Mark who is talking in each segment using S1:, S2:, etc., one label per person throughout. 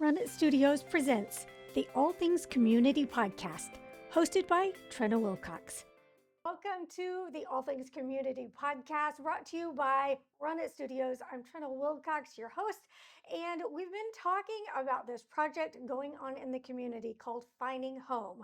S1: Run It Studios presents the All Things Community Podcast, hosted by Trina Wilcox. Welcome to the All Things Community Podcast, brought to you by Run It Studios. I'm Trina Wilcox, your host, and we've been talking about this project going on in the community called Finding Home.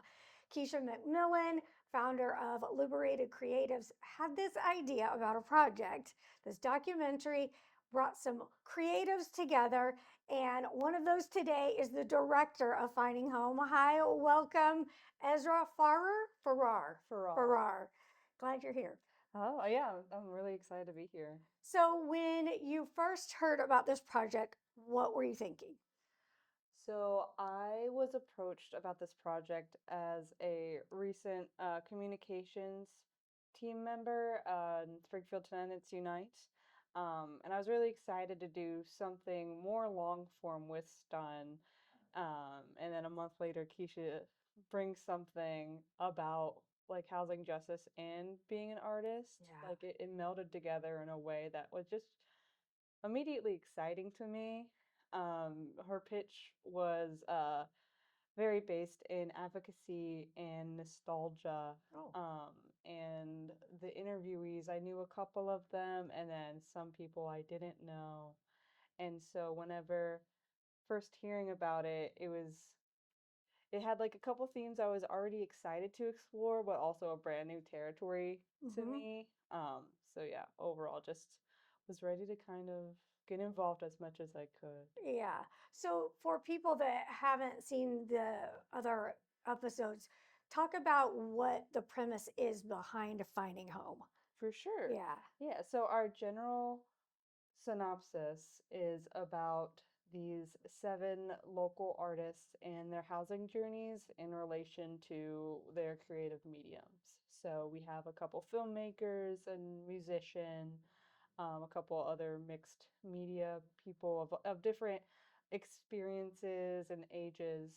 S1: Keisha McMillan, founder of Liberated Creatives, had this idea about a project. This documentary brought some creatives together, and one of those today is the director of Finding Home. Hi, welcome, Ezra Farrar. Glad you're here.
S2: Oh, yeah, I'm really excited to be here.
S1: So, when you first heard about this project, what were you thinking?
S2: So, I was approached about this project as a recent communications team member in Springfield Tenants Unite. And I was really excited to do something more long form with Stun. And then a month later, Keisha brings something about like housing justice and being an artist.
S1: Yeah.
S2: Like it melded together in a way that was just immediately exciting to me. Her pitch was very based in advocacy and nostalgia.
S1: Oh.
S2: And the interviewees, I knew a couple of them, and then some people I didn't know. And so, whenever first hearing about it, it had like a couple themes I was already excited to explore, but also a brand new territory to
S1: Mm-hmm.
S2: me. So yeah, overall, just was ready to kind of get involved as much as I could.
S1: Yeah. So, for people that haven't seen the other episodes, talk about what the premise is behind Finding Home.
S2: For sure.
S1: Yeah.
S2: Yeah, so our general synopsis is about these seven local artists and their housing journeys in relation to their creative mediums. So we have a couple filmmakers and musician, a couple other mixed media people of different experiences and ages,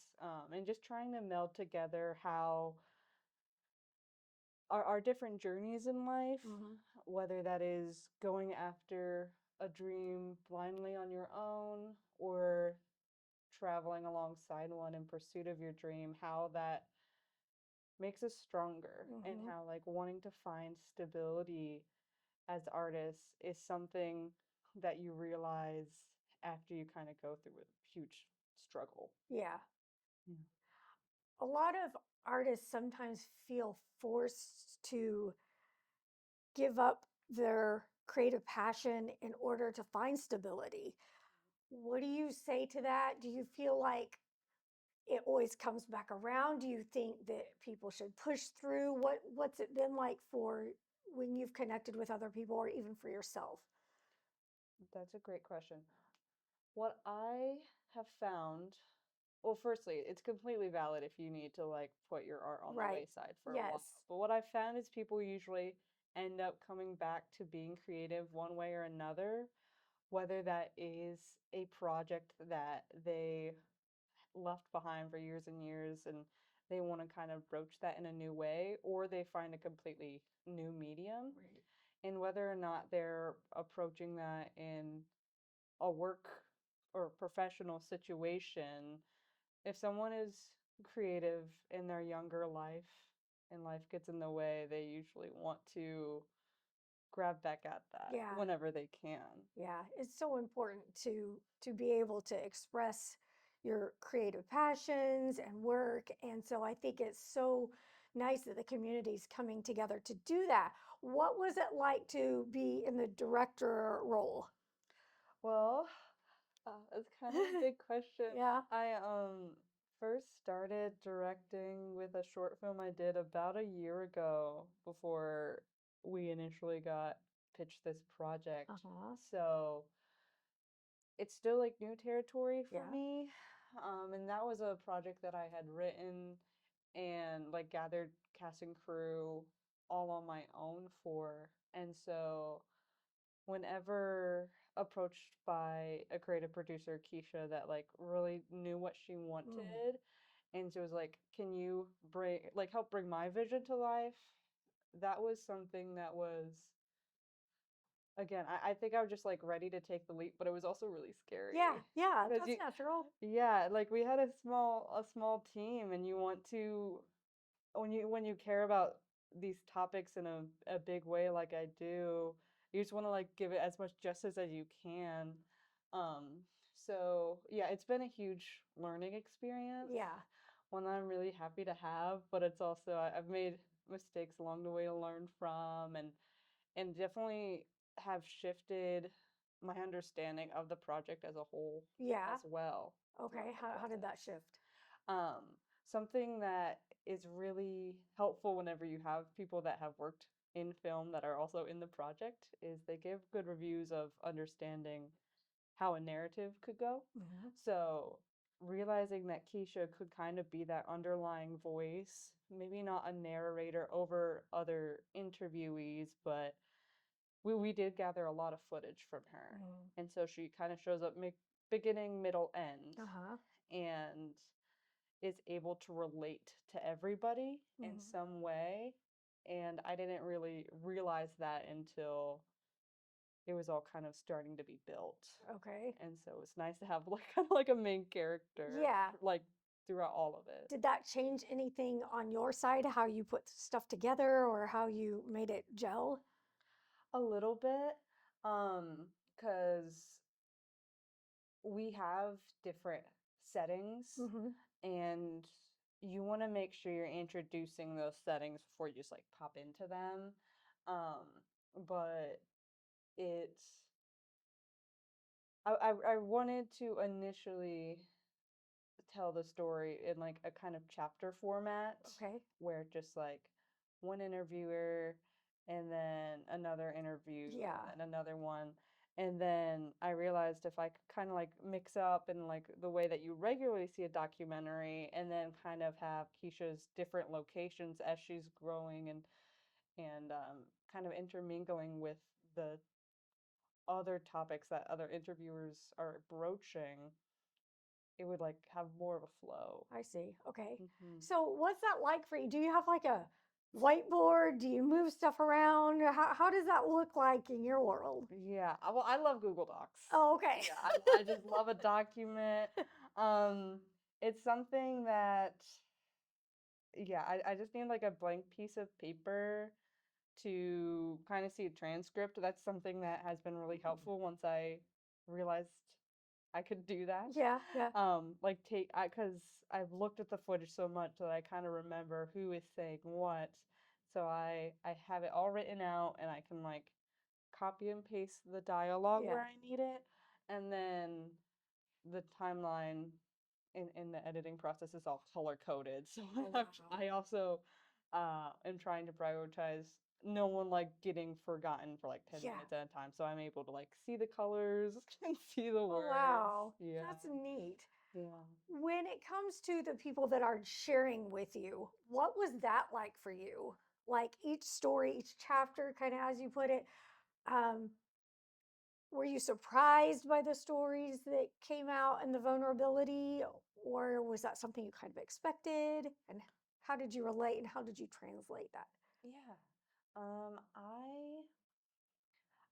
S2: and just trying to meld together how our different journeys in life,
S1: Mm-hmm.
S2: whether that is going after a dream blindly on your own or traveling alongside one in pursuit of your dream, how that makes us stronger, and
S1: Mm-hmm.
S2: how like wanting to find stability as artists is something that you realize after you kind of go through a huge struggle.
S1: Yeah.
S2: Yeah.
S1: A lot of artists sometimes feel forced to give up their creative passion in order to find stability. What do you say to that? Do you feel like it always comes back around? Do you think that people should push through? What's it been like for when you've connected with other people or even for yourself?
S2: That's a great question. What I have found, well, firstly, it's completely valid if you need to like put your art on the
S1: Right.
S2: wayside for a while.
S1: Yes.
S2: But what I've found is people usually end up coming back to being creative one way or another, whether that is a project that they left behind for years and years and they want to kind of broach that in a new way, or they find a completely new medium.
S1: Right.
S2: And whether or not they're approaching that in a work or professional situation, if someone is creative in their younger life and life gets in the way, they usually want to grab back at that
S1: Yeah.
S2: whenever they can.
S1: Yeah, it's so important to be able to express your creative passions and work. And so I think it's so nice that the community is coming together to do that. What was it like to be in the director role?
S2: Well, it's kind of a big question.
S1: Yeah.
S2: I first started directing with a short film I did about a year ago before we initially got pitched this project.
S1: Uh-huh.
S2: So it's still like new territory for
S1: Yeah.
S2: me. And that was a project that I had written and like gathered cast and crew all on my own for. And so whenever approached by a creative producer, Keisha, that like really knew what she
S1: Mm.
S2: wanted, and she was like, "Can you bring like help bring my vision to life?" That was something that was again, I think I was just like ready to take the leap, but it was also really scary
S1: Yeah, yeah,
S2: because
S1: that's natural.
S2: yeah, like we had a small team, and you want to when you care about these topics in a big way like I do, you just want to like give it as much justice as you can. Um, so yeah, it's been a huge learning experience,
S1: Yeah,
S2: one that I'm really happy to have, but it's also I've made mistakes along the way to learn from, and definitely have shifted my understanding of the project as a whole
S1: yeah.
S2: as well
S1: Okay,
S2: throughout the
S1: how did that
S2: process.
S1: shift?
S2: Um, Something that is really helpful whenever you have people that have worked in film that are also in the project is they give good reviews of understanding how a narrative could go.
S1: Hmm.
S2: So realizing that Keisha could kind of be that underlying voice, maybe not a narrator over other interviewees, but we did gather a lot of footage from her.
S1: Mm.
S2: And so she kind of shows up beginning, middle, end,
S1: Uh-huh.
S2: and is able to relate to everybody in
S1: Hmm.
S2: some way. And I didn't really realize that until it was all kind of starting to be built.
S1: Okay.
S2: And so it's nice to have like kind of like a main character
S1: Yeah.
S2: like throughout all of it.
S1: Did that change anything on your side, how you put stuff together or how you made it gel?
S2: A little bit, because we have different settings,
S1: Hmm.
S2: and you want to make sure you're introducing those settings before you just like pop into them. Um, but it's I wanted to initially tell the story in like a kind of chapter format
S1: Okay.
S2: where just like one interviewer and then another interview
S1: Yeah.
S2: and then another one. And then I realized if I could kind of like mix up in like the way that you regularly see a documentary and then kind of have Keisha's different locations as she's growing and kind of intermingling with the other topics that other interviewers are broaching, it would like have more of a flow.
S1: I see. Okay.
S2: Hmm.
S1: So what's that like for you? Do you have like a whiteboard? Do you move stuff around? How does that look like in your world?
S2: Yeah, well, I love Google Docs.
S1: Oh, okay.
S2: Yeah, I just love a document. Um, it's something that, yeah, I just need like a blank piece of paper to kind of see a transcript. That's something that has been really helpful once I realized I could do that.
S1: Yeah, yeah,
S2: Like because I've looked at the footage so much that I kind of remember who is saying what. So I have it all written out, and I can like copy and paste the dialogue
S1: yeah.
S2: where I need it, and then the timeline in the editing process is all color coded. So
S1: Oh, wow.
S2: I also am trying to prioritize no one like getting forgotten for like 10
S1: Yeah.
S2: minutes at a time. So I'm able to like see the colors and see the
S1: Oh,
S2: words.
S1: wow.
S2: Yeah.
S1: That's neat.
S2: Yeah.
S1: When it comes to the people that are sharing with you, what was that like for you? Like each story, each chapter, kind of as you put it, um, were you surprised by the stories that came out and the vulnerability, or was that something you kind of expected? And how did you relate and how did you translate that?
S2: Yeah.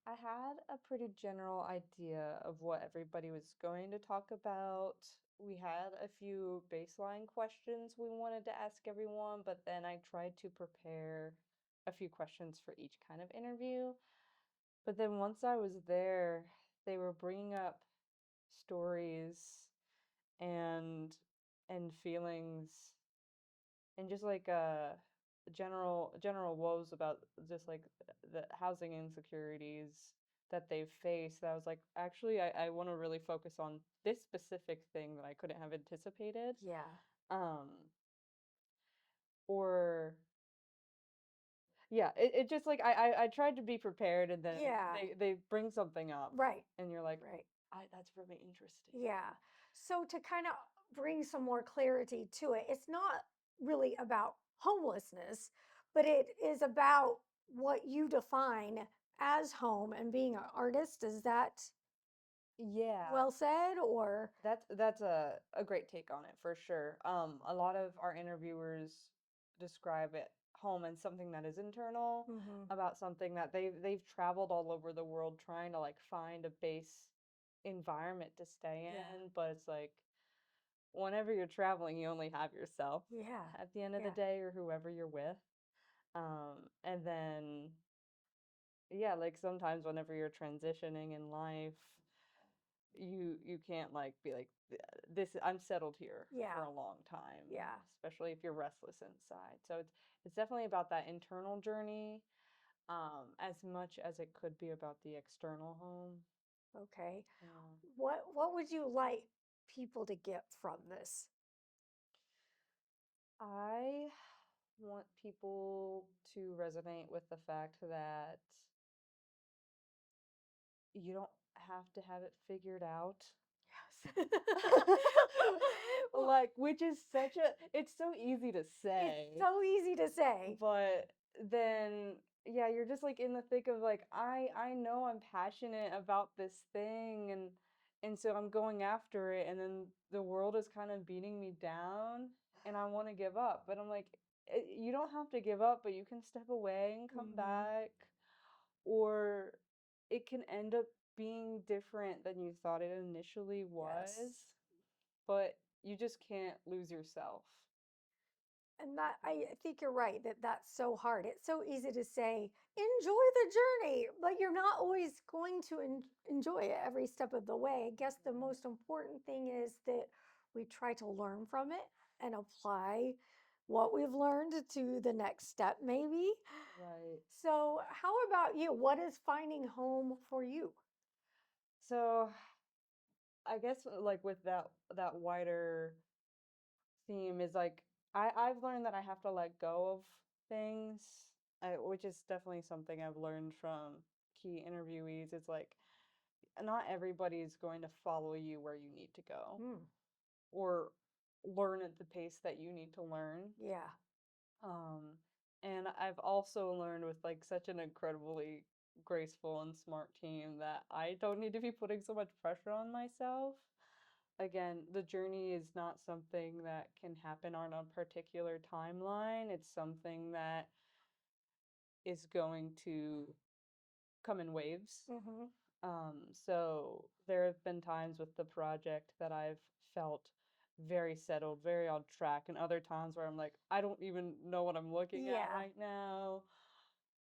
S2: I had a pretty general idea of what everybody was going to talk about. We had a few baseline questions we wanted to ask everyone, but then I tried to prepare a few questions for each kind of interview. But then once I was there, they were bringing up stories and feelings and just like general woes about just like the housing insecurities that they've faced, that I was like, actually I want to really focus on this specific thing that I couldn't have anticipated.
S1: Yeah.
S2: um or yeah, it just like I tried to be prepared, and then
S1: Yeah.
S2: they bring something up
S1: Right.
S2: and you're like,
S1: Right.
S2: that's really interesting.
S1: Yeah. So to kind of bring some more clarity to it, it's not really about homelessness, but it is about what you define as home and being an artist. Is that
S2: Yeah,
S1: well said or
S2: that's a great take on it for sure. A lot of our interviewers describe it home and something that is internal,
S1: Mm-hmm.
S2: about something that they've traveled all over the world trying to like find a base environment to stay
S1: Yeah.
S2: in, but it's like whenever you're traveling, you only have yourself
S1: Yeah.
S2: at the end of the
S1: Yeah.
S2: day or whoever you're with. And then yeah, like sometimes whenever you're transitioning in life, you can't like be like this I'm settled here
S1: Yeah.
S2: for a long time,
S1: Yeah.
S2: especially if you're restless inside. So it's definitely about that internal journey, as much as it could be about the external home.
S1: Okay.
S2: Yeah.
S1: What would you like people to get from this?
S2: I want people to resonate with the fact that you don't have to have it figured out.
S1: Yes. Well,
S2: Like, which is such a, it's so easy to
S1: it's
S2: say,
S1: so easy to say.
S2: but then, yeah, you're just like in the thick of like, I know I'm passionate about this thing and so I'm going after it, and then the world is kind of beating me down and I want to give up. But I'm like, you don't have to give up, but you can step away and come
S1: Mm-hmm.
S2: back, or it can end up being different than you thought it initially was,
S1: Yes.
S2: but you just can't lose yourself.
S1: And that I think you're right that that's so hard. It's so easy to say, enjoy the journey, but you're not always going to enjoy it every step of the way. I guess the
S2: Yeah.
S1: most important thing is that we try to learn from it and apply what we've learned to the next step, maybe.
S2: Right.
S1: So, how about you? What is finding home for you?
S2: So I guess like with that wider theme is like I've learned that I have to let go of things, which is definitely something I've learned from key interviewees. It's like not everybody's going to follow you where you need to go
S1: Hmm.
S2: or learn at the pace that you need to learn.
S1: Yeah.
S2: Um, and I've also learned with like such an incredibly graceful and smart team that I don't need to be putting so much pressure on myself. Again, the journey is not something that can happen on a particular timeline. It's something that is going to come in waves.
S1: Mm-hmm.
S2: So there have been times with the project that I've felt very settled, very on track, and other times where I'm like, I don't even know what I'm looking at
S1: Yeah.
S2: right now.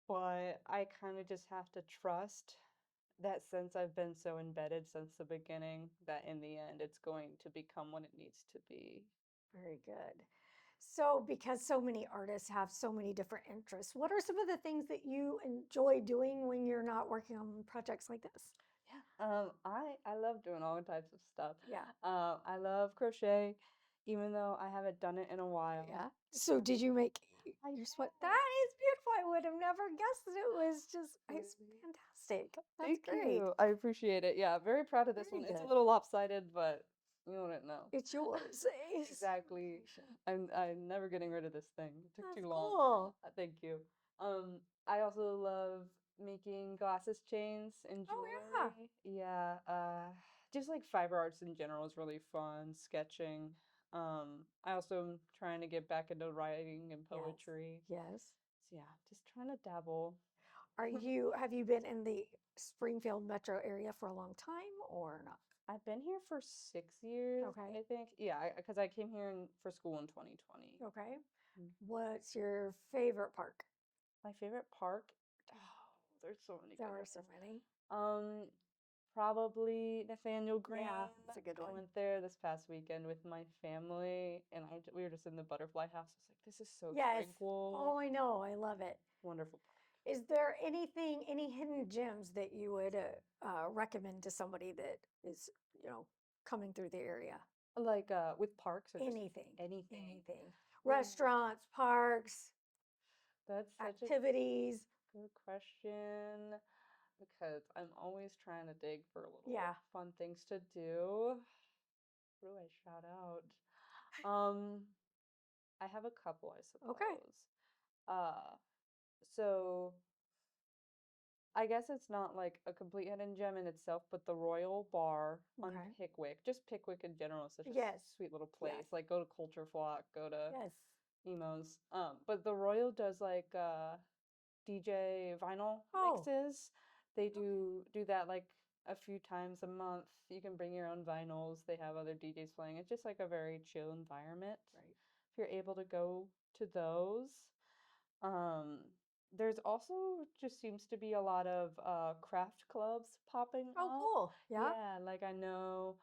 S2: But I kind of just have to trust that since I've been so embedded since the beginning, that in the end it's going to become what it needs to be.
S1: Very good. So, because so many artists have so many different interests, what are some of the things that you enjoy doing when you're not working on projects like this?
S2: Yeah. I love doing all types of stuff.
S1: Yeah.
S2: I love crochet, even though I haven't done it in a while.
S1: Yeah. So, did you make
S2: I
S1: your sweat?
S2: did.
S1: That is beautiful. I would have never guessed that it was just, it's
S2: Really?
S1: fantastic. That's
S2: Thank
S1: great.
S2: you. I appreciate it. Yeah, very proud of this
S1: Very
S2: one. It's a
S1: good.
S2: little lopsided, but you wouldn't know.
S1: It's yours. It's
S2: Exactly.
S1: creation.
S2: I'm never getting rid of this thing. It took
S1: That's
S2: too long.
S1: cool.
S2: Thank you. I also love making glasses chains and
S1: Oh, yeah.
S2: jewelry. Yeah, just like fiber arts in general is really fun. Sketching. I also am trying to get back into writing and
S1: Yes.
S2: poetry.
S1: Yes.
S2: So yeah, just trying to dabble.
S1: Have you been in the Springfield metro area for a long time or not?
S2: I've been here for 6 years,
S1: Okay.
S2: I think. Yeah, because I came here for school in 2020.
S1: Okay.
S2: Mm.
S1: What's your favorite park?
S2: My favorite park? Oh, there's so many
S1: There
S2: good
S1: are
S2: ones.
S1: so many.
S2: Probably Nathaniel
S1: Yeah,
S2: Green.
S1: that's a good
S2: I
S1: one.
S2: went there this past weekend with my family, and we were just in the butterfly house. I was like, this is so
S1: Yes.
S2: tranquil.
S1: Oh, I know. I love it.
S2: Wonderful park.
S1: Is there anything, any hidden gems that you would recommend to somebody that is, you know, coming through the area?
S2: Like with parks or just
S1: Anything,
S2: anything.
S1: anything.
S2: Ooh,
S1: Restaurants, parks,
S2: that's such a
S1: activities.
S2: good question because I'm always trying to dig for little
S1: Yeah.
S2: fun things to do. Who do I shout out? Um, I have a couple, I
S1: Okay.
S2: suppose. Uh, so I guess it's not like a complete hidden gem in itself, but the Royal Bar on
S1: Okay.
S2: Pickwick, just Pickwick in general, is such a
S1: Yes.
S2: sweet little
S1: Yes.
S2: place. Like go to Culture Flock, go to
S1: Yes.
S2: emos. But the Royal does like DJ vinyl
S1: Oh,
S2: mixes. They do that like a few times a month. You can bring your own vinyls. They have other DJs playing. It's just like a very chill environment.
S1: right.
S2: If you're able to go to those. Um, there's also just seems to be a lot of craft clubs popping
S1: Oh,
S2: up.
S1: cool. Yeah.
S2: Yeah, like I know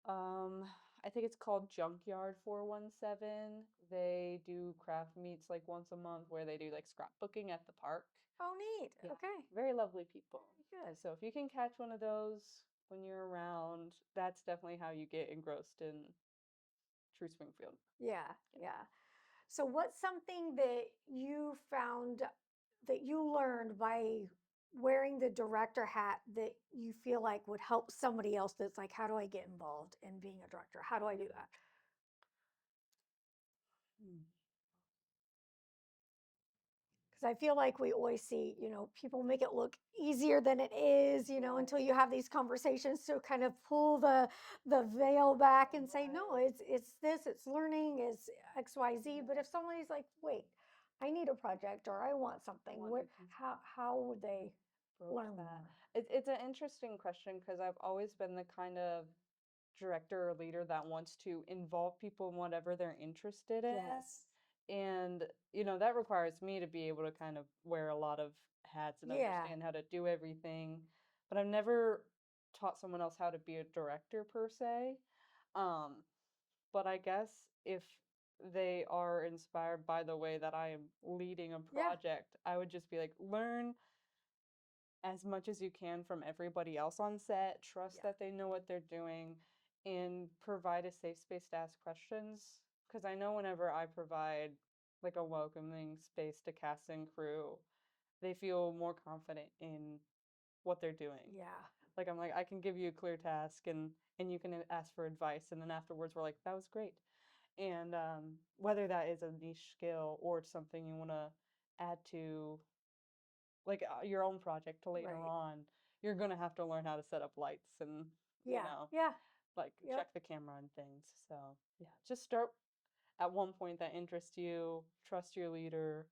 S2: um, I think it's called Junkyard 417. They do craft meets like once a month where they do like scrapbooking at the park.
S1: Oh, neat.
S2: Yeah,
S1: Okay.
S2: very lovely people.
S1: Very good.
S2: So if you can catch one of those when you're around, that's definitely how you get engrossed in True Springfield.
S1: Yeah.
S2: Yeah.
S1: Yeah. So, what's something that you found that you learned by wearing the director hat that you feel like would help somebody else that's like, how do I get involved in being a director? How do I do that?
S2: Hmm.
S1: Because I feel like we always see, people make it look easier than it is, until
S2: Right.
S1: you have these conversations to kind of pull the veil back and say, no,
S2: Right.
S1: it's this, it's learning, it's XYZ. But if somebody's like, wait, I need a project or I want something,
S2: Want
S1: what
S2: to do
S1: how would they
S2: broach
S1: learn
S2: that?
S1: more?
S2: It's an interesting question because I've always been the kind of director or leader that wants to involve people in whatever they're interested in.
S1: Yes.
S2: And, that requires me to be able to kind of wear a lot of hats and
S1: Yeah.
S2: understand how to do everything. But I've never taught someone else how to be a director per se. Um, but I guess if they are inspired by the way that I am leading a
S1: Yeah.
S2: project, I would just be like, learn as much as you can from everybody else on set, trust
S1: Yeah.
S2: that they know what they're doing, and provide a safe space to ask questions. Because I know whenever I provide like a welcoming space to cast and crew, they feel more confident in what they're doing.
S1: Yeah.
S2: Like I'm like, I can give you a clear task and you can ask for advice, and then afterwards we're like, that was great. And whether that is a niche skill or it's something you want to add to like your own project to later
S1: Right.
S2: on, you're gonna have to learn how to set up lights and
S1: Yeah. Yeah.
S2: like
S1: Yep.
S2: check the camera and things. So yeah, just start at one point that interests you, trust your leader,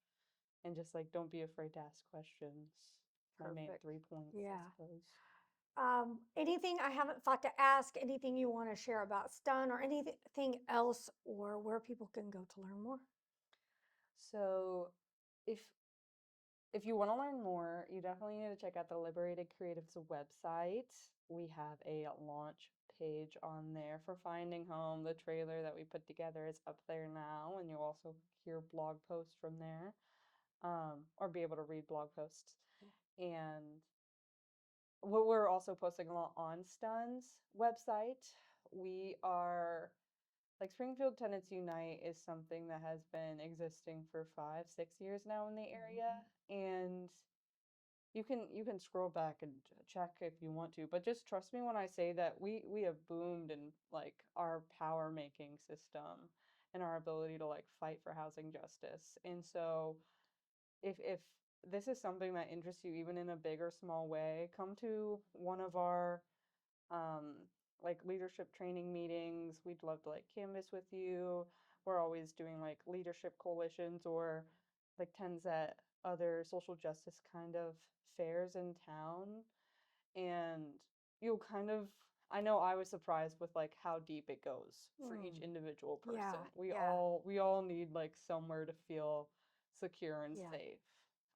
S2: and just like don't be afraid to ask questions. My main
S1: Perfect.
S2: 3 points, I
S1: Yeah.
S2: suppose.
S1: Anything I haven't thought to ask, anything you want to share about Stun or anything else, or where people can go to learn more?
S2: So if if you want to learn more, you definitely need to check out the Liberated Creatives website. We have a launch page on there for Finding Home. The trailer that we put together is up there now, and you'll also hear blog posts from there, or be able to read blog posts. And what we're also posting a lot on Stun's website. We are like Springfield Tenants Unite is something that has been existing for 5, 6 years now in the area, and you can scroll back and check if you want to, but just trust me when I say that we have boomed in like our power making system and our ability to like fight for housing justice. And so if this is something that interests you even in a big or small way, come to one of our um like leadership training meetings. We'd love to like canvas with you. We're always doing like leadership coalitions or like tens at other social justice kind of fairs in town. And you'll kind of I know I was surprised with like how deep it goes for each
S1: Mm.
S2: individual
S1: Yeah.
S2: person. We
S1: Yeah.
S2: all we all need like somewhere to feel secure and
S1: Yeah.
S2: safe.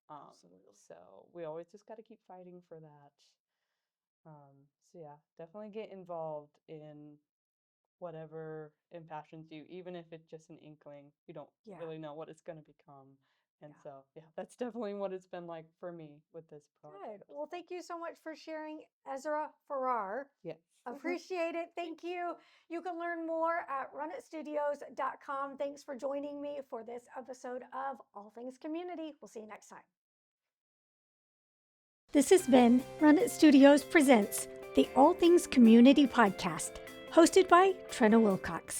S1: Absolutely.
S2: So we always just got to keep fighting for that. So yeah, definitely get involved in whatever impassions you, even if it's just an inkling. You don't
S1: Yeah.
S2: really know what it's going to become. And
S1: Yeah.
S2: so, yeah, that's definitely what it's been like for me with this
S1: Good.
S2: project.
S1: Well, thank you so much for sharing, Ezra Farrar.
S2: Yes.
S1: Appreciate it. Thank you. You can learn more at runitstudios.com. Thanks for joining me for this episode of All Things Community. We'll see you next time. This has been Run It Studios Presents the All Things Community Podcast, hosted by Trina Wilcox.